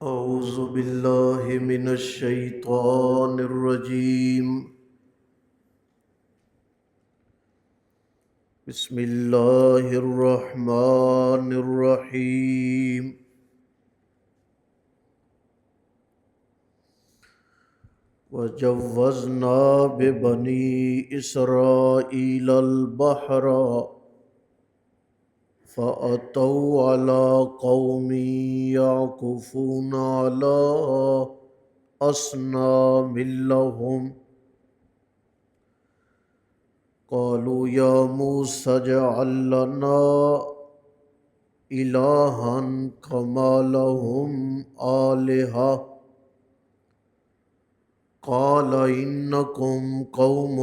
أعوذ بالله من الشيطان الرجيم. بسم الله الرحمن الرحيم. وجوزنا ببني إسرائيل البحر فأتوا على قوم يعكفون على أصنام لهم قالوا يا موسى اجعل لنا إلها كما لهم آلهة قال إنكم قوم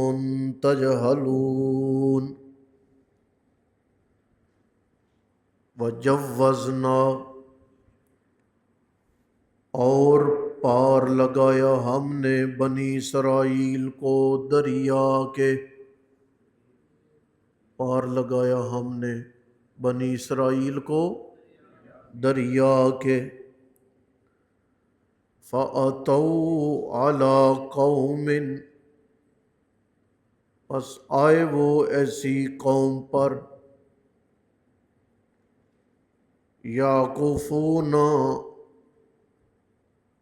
تجهلون. وجوزنا اور پار لگایا ہم نے بنی اسرائیل کو دریا کے، پار لگایا ہم نے بنی اسرائیل کو دریا کے. فَأَتَوْا عَلَىٰ قَوْمٍ پس آئے وہ ایسی قوم پر یعکفون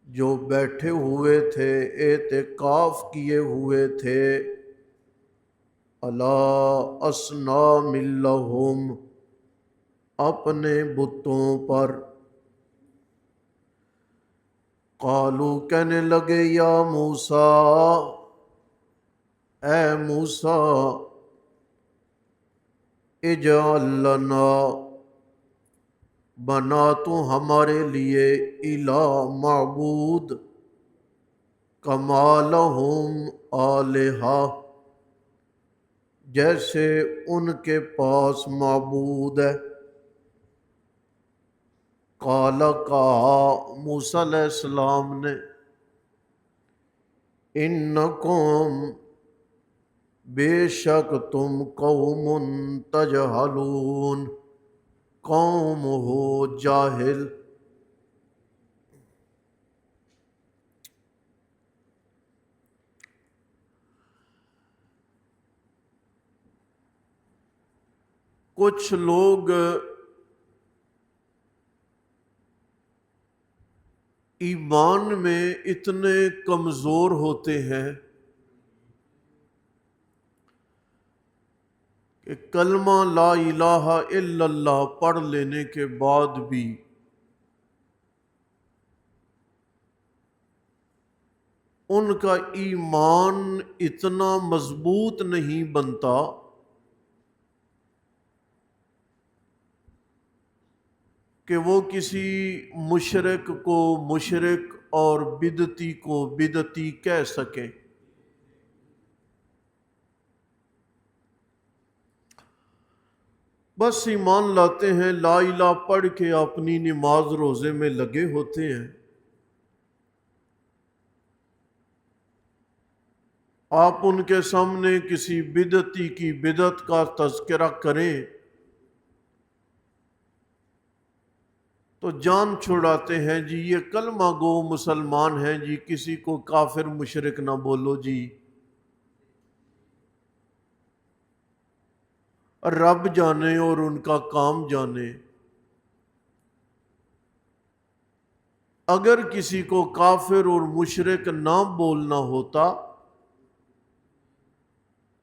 جو بیٹھے ہوئے تھے، اعتکاف کیے ہوئے تھے، علی اصنام لہم اپنے بتوں پر. قالوا کہنے لگے یا موسیٰ اے موسیٰ اجعل لنا بنا تو ہمارے لیے الہ معبود کما لہم آلہہ جیسے ان کے پاس معبود ہے. قال کہا موسیٰ علیہ السلام نے انکم بے شک تم قوم تجہلون قوم ہو جاہل. کچھ لوگ ایمان میں اتنے کمزور ہوتے ہیں کہ کلمہ لا الہ الا اللہ پڑھ لینے کے بعد بھی ان کا ایمان اتنا مضبوط نہیں بنتا کہ وہ کسی مشرک کو مشرک اور بدعتی کو بدعتی کہہ سکیں. بس ایمان لاتے ہیں، لا الہ پڑھ کے اپنی نماز روزے میں لگے ہوتے ہیں. آپ ان کے سامنے کسی بدعتی کی بدعت کا تذکرہ کریں تو جان چھڑاتے ہیں، جی یہ کلمہ گو مسلمان ہیں، جی کسی کو کافر مشرک نہ بولو جی. رب جانے اور ان کا کام جانے. اگر کسی کو کافر اور مشرک نہ بولنا ہوتا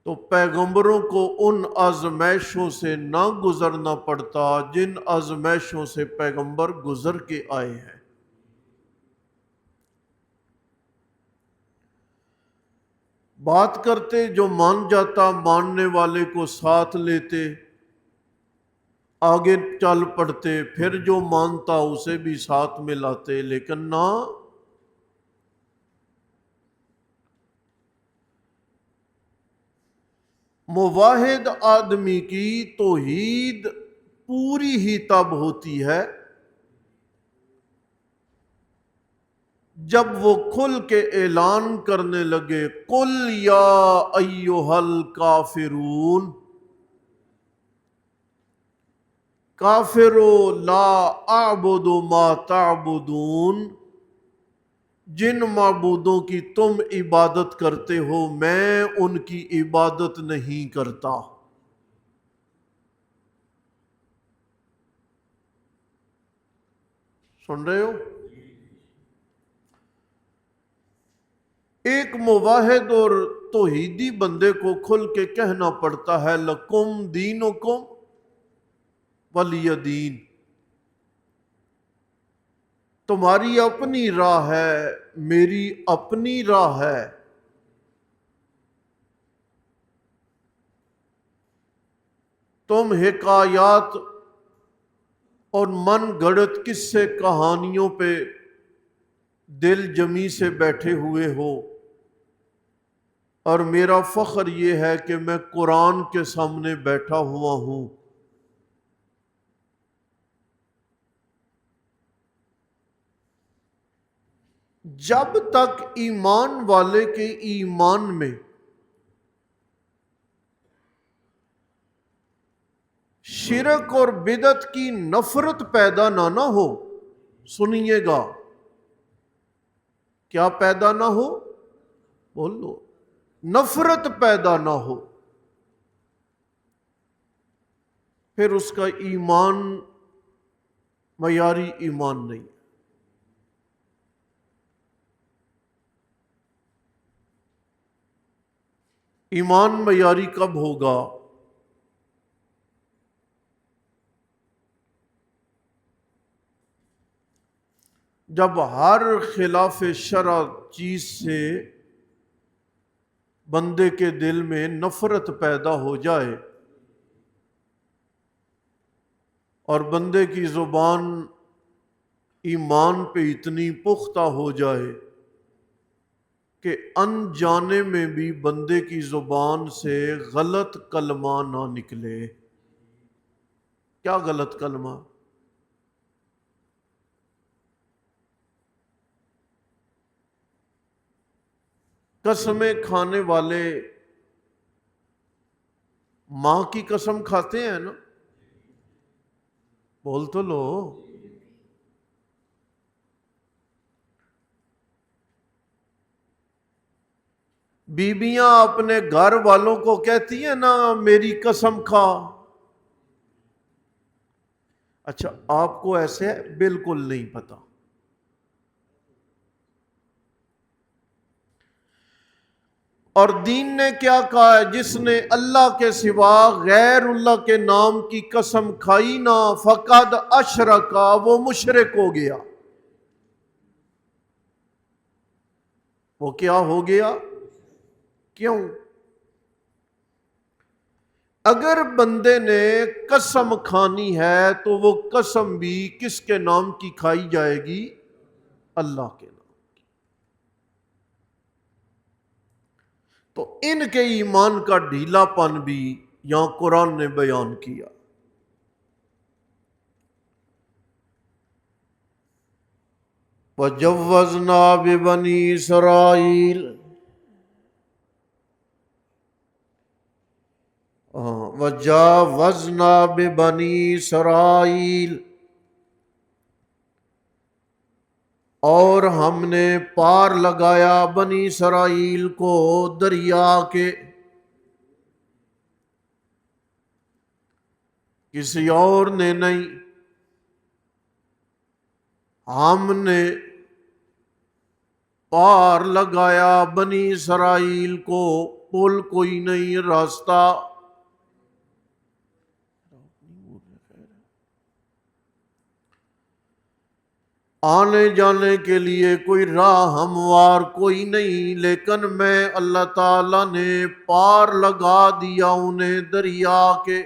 تو پیغمبروں کو ان آزمائشوں سے نہ گزرنا پڑتا جن آزمائشوں سے پیغمبر گزر کے آئے ہیں. بات کرتے جو مان جاتا ماننے والے کو ساتھ لیتے، آگے چل پڑتے، پھر جو مانتا اسے بھی ساتھ ملاتے، لیکن نہ. موحد آدمی کی توحید پوری ہی تب ہوتی ہے جب وہ کھل کے اعلان کرنے لگے قل یا ایھا الکافرون، کافرو لا اعبد ما تعبدون جن معبودوں کی تم عبادت کرتے ہو میں ان کی عبادت نہیں کرتا۔ سن رہے ہو؟ ایک موحد اور توحیدی بندے کو کھل کے کہنا پڑتا ہے لکم دینکم ولی دین، تمہاری اپنی راہ ہے میری اپنی راہ ہے۔ تم حکایات اور من گڑت قصے کہانیوں پہ دل جمی سے بیٹھے ہوئے ہو، اور میرا فخر یہ ہے کہ میں قرآن کے سامنے بیٹھا ہوا ہوں۔ جب تک ایمان والے کے ایمان میں شرک اور بدعت کی نفرت پیدا نہ ہو، سنیے گا، کیا پیدا نہ ہو؟ بولو، نفرت پیدا نہ ہو، پھر اس کا ایمان معیاری ایمان نہیں۔ ایمان معیاری کب ہوگا؟ جب ہر خلاف شرع چیز سے بندے کے دل میں نفرت پیدا ہو جائے اور بندے کی زبان ایمان پہ اتنی پختہ ہو جائے کہ انجانے میں بھی بندے کی زبان سے غلط کلمہ نہ نکلے۔ کیا غلط کلمہ؟ قسمیں کھانے والے ماں کی قسم کھاتے ہیں نا؟ بول تو لو۔ بیویاں اپنے گھر والوں کو کہتی ہیں نا میری قسم کھا۔ اچھا آپ کو ایسے ہے؟ بالکل نہیں پتا۔ اور دین نے کیا کہا ہے؟ جس نے اللہ کے سوا غیر اللہ کے نام کی قسم کھائی نا فقد اشرکا، وہ مشرک ہو گیا۔ وہ کیا ہو گیا؟ کیوں؟ اگر بندے نے قسم کھانی ہے تو وہ قسم بھی کس کے نام کی کھائی جائے گی؟ اللہ کے نام۔ تو ان کے ایمان کا ڈھیلا پن بھی یہاں قرآن نے بیان کیا۔ وَجَوَّزْنَا بِبَنِي إِسْرَائِيلَ، وَجَاوَزْنَا بِبَنِي إِسْرَائِيلَ، اور ہم نے پار لگایا بنی اسرائیل کو دریا کے، کسی اور نے نہیں، ہم نے پار لگایا بنی اسرائیل کو، پل کوئی نہیں، راستہ آنے جانے کے لیے کوئی راہ ہموار کوئی نہیں، لیکن میں اللہ تعالیٰ نے پار لگا دیا انہیں دریا کے۔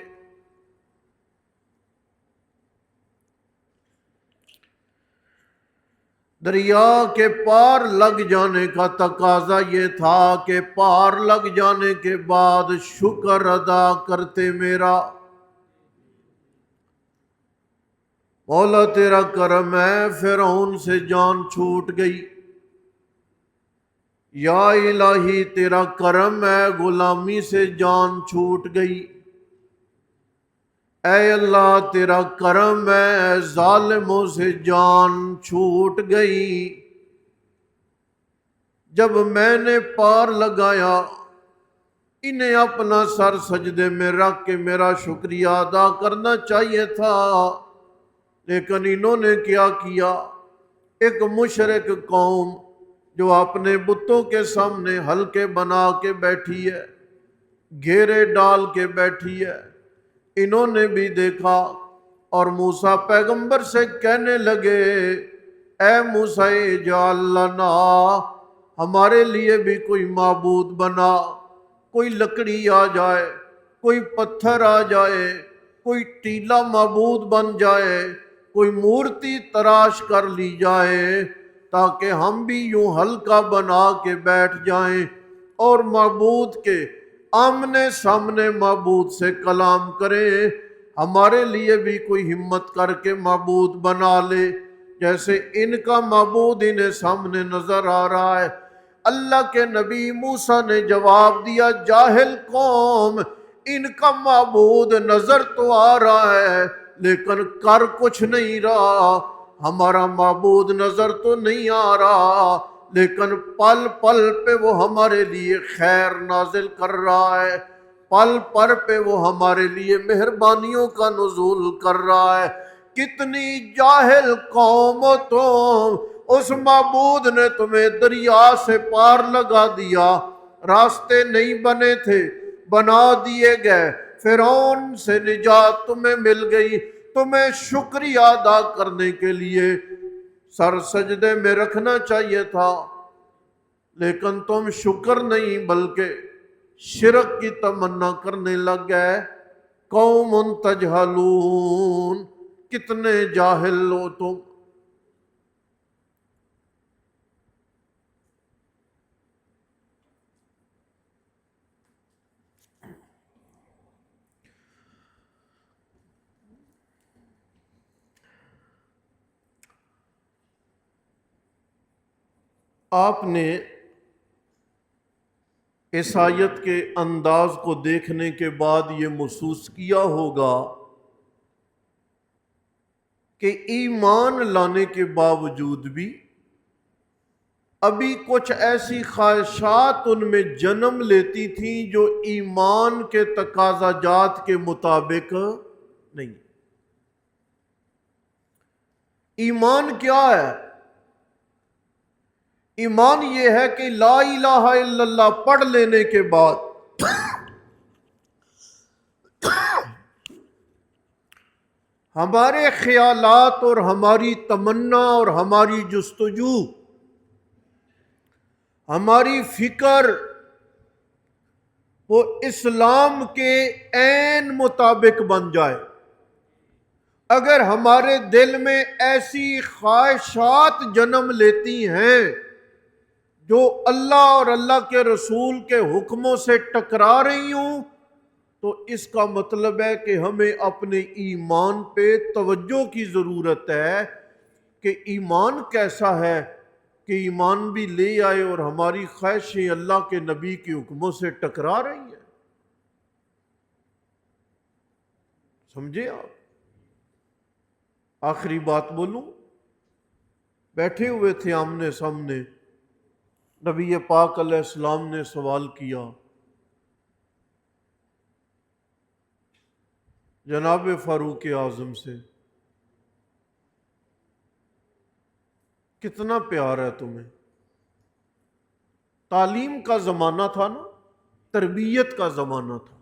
دریا کے پار لگ جانے کا تقاضا یہ تھا کہ پار لگ جانے کے بعد شکر ادا کرتے میرا، مولا تیرا کرم ہے، فرعون سے جان چھوٹ گئی، یا الہی تیرا کرم ہے، غلامی سے جان چھوٹ گئی، اے اللہ تیرا کرم ہے، ظالموں سے جان چھوٹ گئی۔ جب میں نے پار لگایا انہیں اپنا سر سجدے میں رکھ کے میرا شکریہ ادا کرنا چاہیے تھا، لیکن انہوں نے کیا کیا؟ ایک مشرک قوم جو اپنے بتوں کے سامنے حلقے بنا کے بیٹھی ہے، گھیرے ڈال کے بیٹھی ہے، انہوں نے بھی دیکھا اور موسیٰ پیغمبر سے کہنے لگے، اے موسیٰ اجعل لنا، ہمارے لیے بھی کوئی معبود بنا، کوئی لکڑی آ جائے، کوئی پتھر آ جائے، کوئی ٹیلا معبود بن جائے، کوئی مورتی تراش کر لی جائے تاکہ ہم بھی یوں حلقہ بنا کے بیٹھ جائیں اور معبود کے آمنے سامنے معبود سے کلام کریں، ہمارے لیے بھی کوئی ہمت کر کے معبود بنا لے جیسے ان کا معبود انہیں سامنے نظر آ رہا ہے۔ اللہ کے نبی موسیٰ نے جواب دیا، جاہل قوم، ان کا معبود نظر تو آ رہا ہے لیکن کر کچھ نہیں رہا، ہمارا معبود نظر تو نہیں آ رہا لیکن پل پل پہ وہ ہمارے لیے خیر نازل کر رہا ہے، پل پر پہ وہ ہمارے لیے مہربانیوں کا نزول کر رہا ہے۔ کتنی جاہل قوم ہو تم، اس معبود نے تمہیں دریا سے پار لگا دیا، راستے نہیں بنے تھے بنا دیے گئے، فرعون سے نجات تمہیں مل گئی، تمہیں شکریہ ادا کرنے کے لیے سر سجدے میں رکھنا چاہیے تھا، لیکن تم شکر نہیں بلکہ شرک کی تمنا کرنے لگ گئے۔ قوم تجہلون، کتنے جاہل ہو تم۔ آپ نے اس آیت کے انداز کو دیکھنے کے بعد یہ محسوس کیا ہوگا کہ ایمان لانے کے باوجود بھی ابھی کچھ ایسی خواہشات ان میں جنم لیتی تھیں جو ایمان کے تقاضا جات کے مطابق نہیں۔ ایمان کیا ہے؟ ایمان یہ ہے کہ لا الہ الا اللہ پڑھ لینے کے بعد ہمارے خیالات اور ہماری تمنا اور ہماری جستجو، ہماری فکر وہ اسلام کے عین مطابق بن جائے۔ اگر ہمارے دل میں ایسی خواہشات جنم لیتی ہیں جو اللہ اور اللہ کے رسول کے حکموں سے ٹکرا رہی ہوں، تو اس کا مطلب ہے کہ ہمیں اپنے ایمان پہ توجہ کی ضرورت ہے کہ ایمان کیسا ہے کہ ایمان بھی لے آئے اور ہماری خواہشیں اللہ کے نبی کے حکموں سے ٹکرا رہی ہیں۔ سمجھے آپ؟ آخری بات بولوں، بیٹھے ہوئے تھے آمنے سامنے، نبی پاک علیہ السلام نے سوال کیا، جناب فاروق اعظم سے، کتنا پیار ہے تمہیں؟ تعلیم کا زمانہ تھا نا، تربیت کا زمانہ تھا،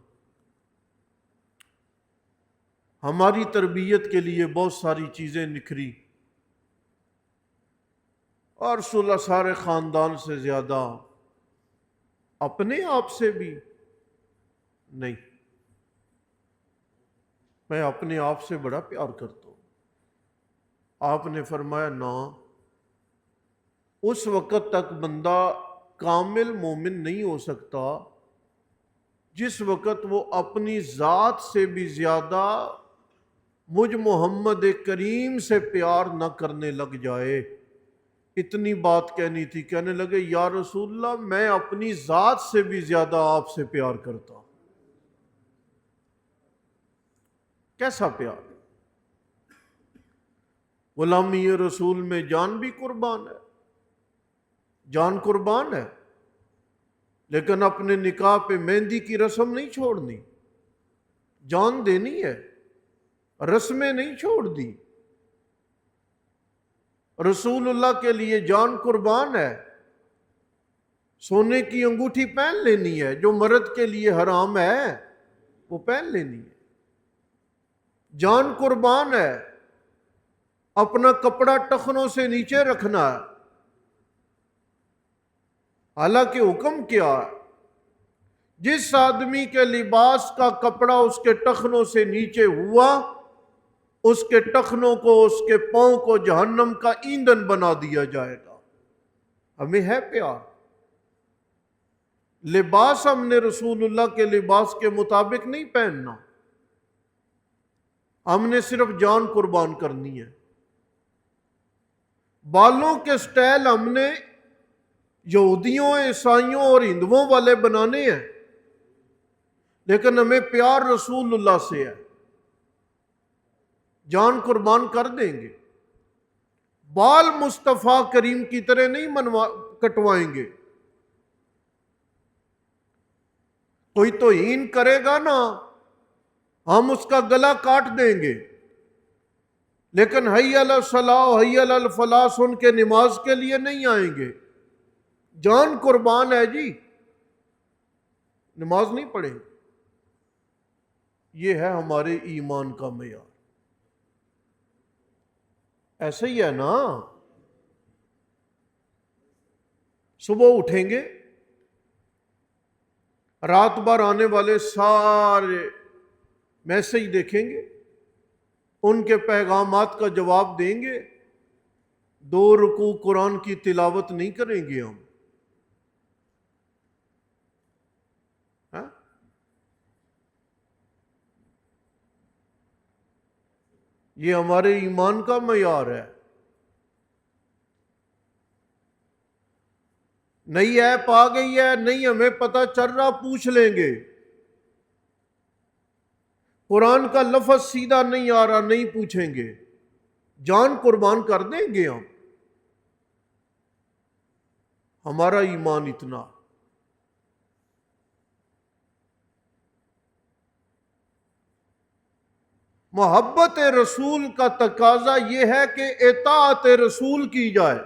ہماری تربیت کے لیے بہت ساری چیزیں نکھری، اور سارے خاندان سے زیادہ اپنے آپ سے بھی نہیں، میں اپنے آپ سے بڑا پیار کرتا ہوں۔ آپ نے فرمایا نا، اس وقت تک بندہ کامل مومن نہیں ہو سکتا جس وقت وہ اپنی ذات سے بھی زیادہ مجھ محمد کریم سے پیار نہ کرنے لگ جائے۔ اتنی بات کہنی تھی، کہنے لگے یا رسول اللہ میں اپنی ذات سے بھی زیادہ آپ سے پیار کرتا ہوں۔ کیسا پیار؟ غلامی رسول میں جان بھی قربان ہے۔ جان قربان ہے، لیکن اپنے نکاح پہ مہندی کی رسم نہیں چھوڑنی، جان دینی ہے، رسمیں نہیں چھوڑ دی۔ رسول اللہ کے لیے جان قربان ہے، سونے کی انگوٹھی پہن لینی ہے، جو مرد کے لیے حرام ہے وہ پہن لینی ہے۔ جان قربان ہے، اپنا کپڑا ٹخنوں سے نیچے رکھنا ہے، حالانکہ حکم کیا ہے؟ جس آدمی کے لباس کا کپڑا اس کے ٹخنوں سے نیچے ہوا، اس کے ٹخنوں کو، اس کے پاؤں کو جہنم کا ایندھن بنا دیا جائے گا۔ ہمیں ہے پیار، لباس ہم نے رسول اللہ کے لباس کے مطابق نہیں پہننا، ہم نے صرف جان قربان کرنی ہے۔ بالوں کے سٹائل ہم نے یہودیوں، عیسائیوں اور ہندوؤں والے بنانے ہیں، لیکن ہمیں پیار رسول اللہ سے ہے، جان قربان کر دیں گے۔ بال مصطفیٰ کریم کی طرح نہیں کٹوائیں گے۔ کوئی توہین کرے گا نا، ہم اس کا گلا کاٹ دیں گے، لیکن حی علی الصلاۃ حی علی الفلاح سن کے نماز کے لیے نہیں آئیں گے۔ جان قربان ہے جی، نماز نہیں پڑھیں گے۔ یہ ہے ہمارے ایمان کا معیار۔ ایسے ہی ہے نا، صبح اٹھیں گے، رات بھر آنے والے سارے میسج دیکھیں گے، ان کے پیغامات کا جواب دیں گے، 2 رکوع قرآن کی تلاوت نہیں کریں گے ہم۔ ہاں؟ یہ ہمارے ایمان کا معیار ہے۔ نئی ایپ آ گئی ہے، نہیں ہمیں پتہ چل رہا، پوچھ لیں گے۔ قرآن کا لفظ سیدھا نہیں آ رہا، نہیں پوچھیں گے، جان قربان کر دیں گے ہم۔ ہمارا ایمان اتنا۔ محبت رسول کا تقاضا یہ ہے کہ اطاعت رسول کی جائے۔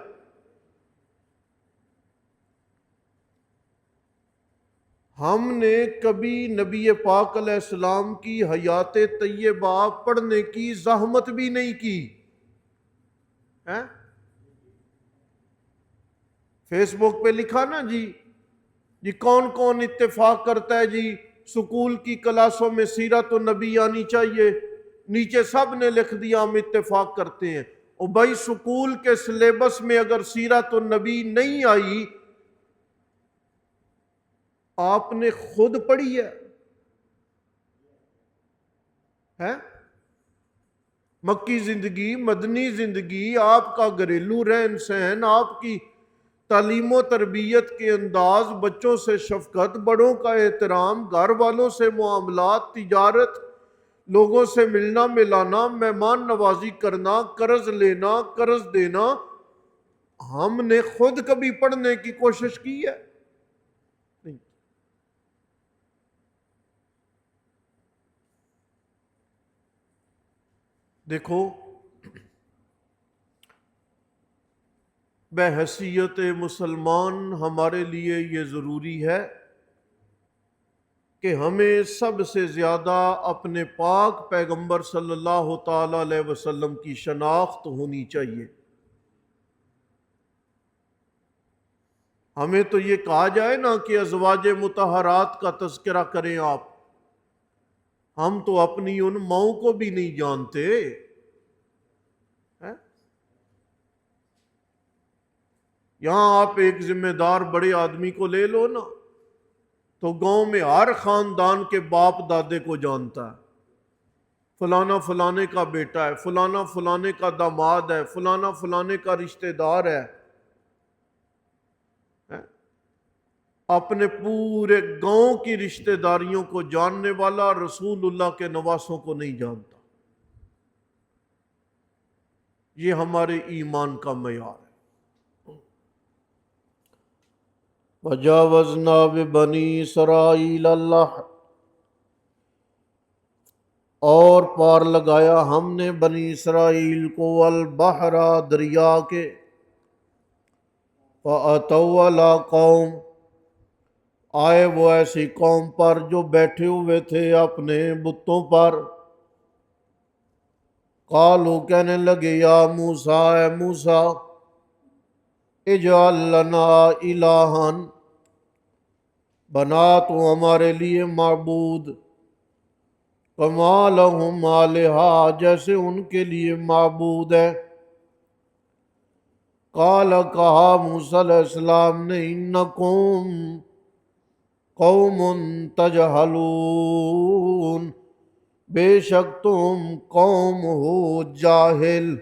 ہم نے کبھی نبی پاک علیہ السلام کی حیات طیبہ پڑھنے کی زحمت بھی نہیں کی ہے؟ فیس بک پہ لکھا نا جی کون کون اتفاق کرتا ہے جی سکول کی کلاسوں میں سیرت النبی آنی چاہیے، نیچے سب نے لکھ دیا ہم اتفاق کرتے ہیں۔ اور بھائی سکول کے سلیبس میں اگر سیرت النبی نہیں آئی، آپ نے خود پڑھی ہے؟ مکی زندگی، مدنی زندگی، آپ کا گھریلو رہن سہن، آپ کی تعلیم و تربیت کے انداز، بچوں سے شفقت، بڑوں کا احترام، گھر والوں سے معاملات، تجارت، لوگوں سے ملنا ملانا، مہمان نوازی کرنا، قرض لینا، قرض دینا، ہم نے خود کبھی پڑھنے کی کوشش کی ہے؟ نہیں۔ دیکھو، بحیثیت مسلمان ہمارے لیے یہ ضروری ہے کہ ہمیں سب سے زیادہ اپنے پاک پیغمبر صلی اللہ تعالی علیہ وسلم کی شناخت ہونی چاہیے۔ ہمیں تو یہ کہا جائے نا کہ ازواج مطہرات کا تذکرہ کریں آپ، ہم تو اپنی ان ماؤں کو بھی نہیں جانتے۔ یہاں آپ ایک ذمہ دار بڑے آدمی کو لے لو نا، تو گاؤں میں ہر خاندان کے باپ دادے کو جانتا ہے، فلانا فلانے کا بیٹا ہے، فلانا فلانے کا داماد ہے، فلانا فلانے کا رشتہ دار ہے۔ اپنے پورے گاؤں کی رشتہ داریوں کو جاننے والا رسول اللہ کے نواسوں کو نہیں جانتا۔ یہ ہمارے ایمان کا معیار ہے۔ وجاوزنا ببنی اسرائیل اللہ، اور پار لگایا ہم نے بنی اسرائیل کو البحر دریا کے، فَأَتَوْا عَلَىٰ قَوْمٍ آئے وہ ایسی قوم پر جو بیٹھے ہوئے تھے اپنے بتوں پر، قالوا کہنے لگے یا موسیٰ اے موسیٰ، اجعل لنا الہا بنا تو ہمارے لیے معبود، کما لہم آلہہ جیسے ان کے لیے معبود ہے۔ قال کہا موسیٰ علیہ السلام نے انکم قوم تجہلون، بے شک تم قوم ہو جاہل۔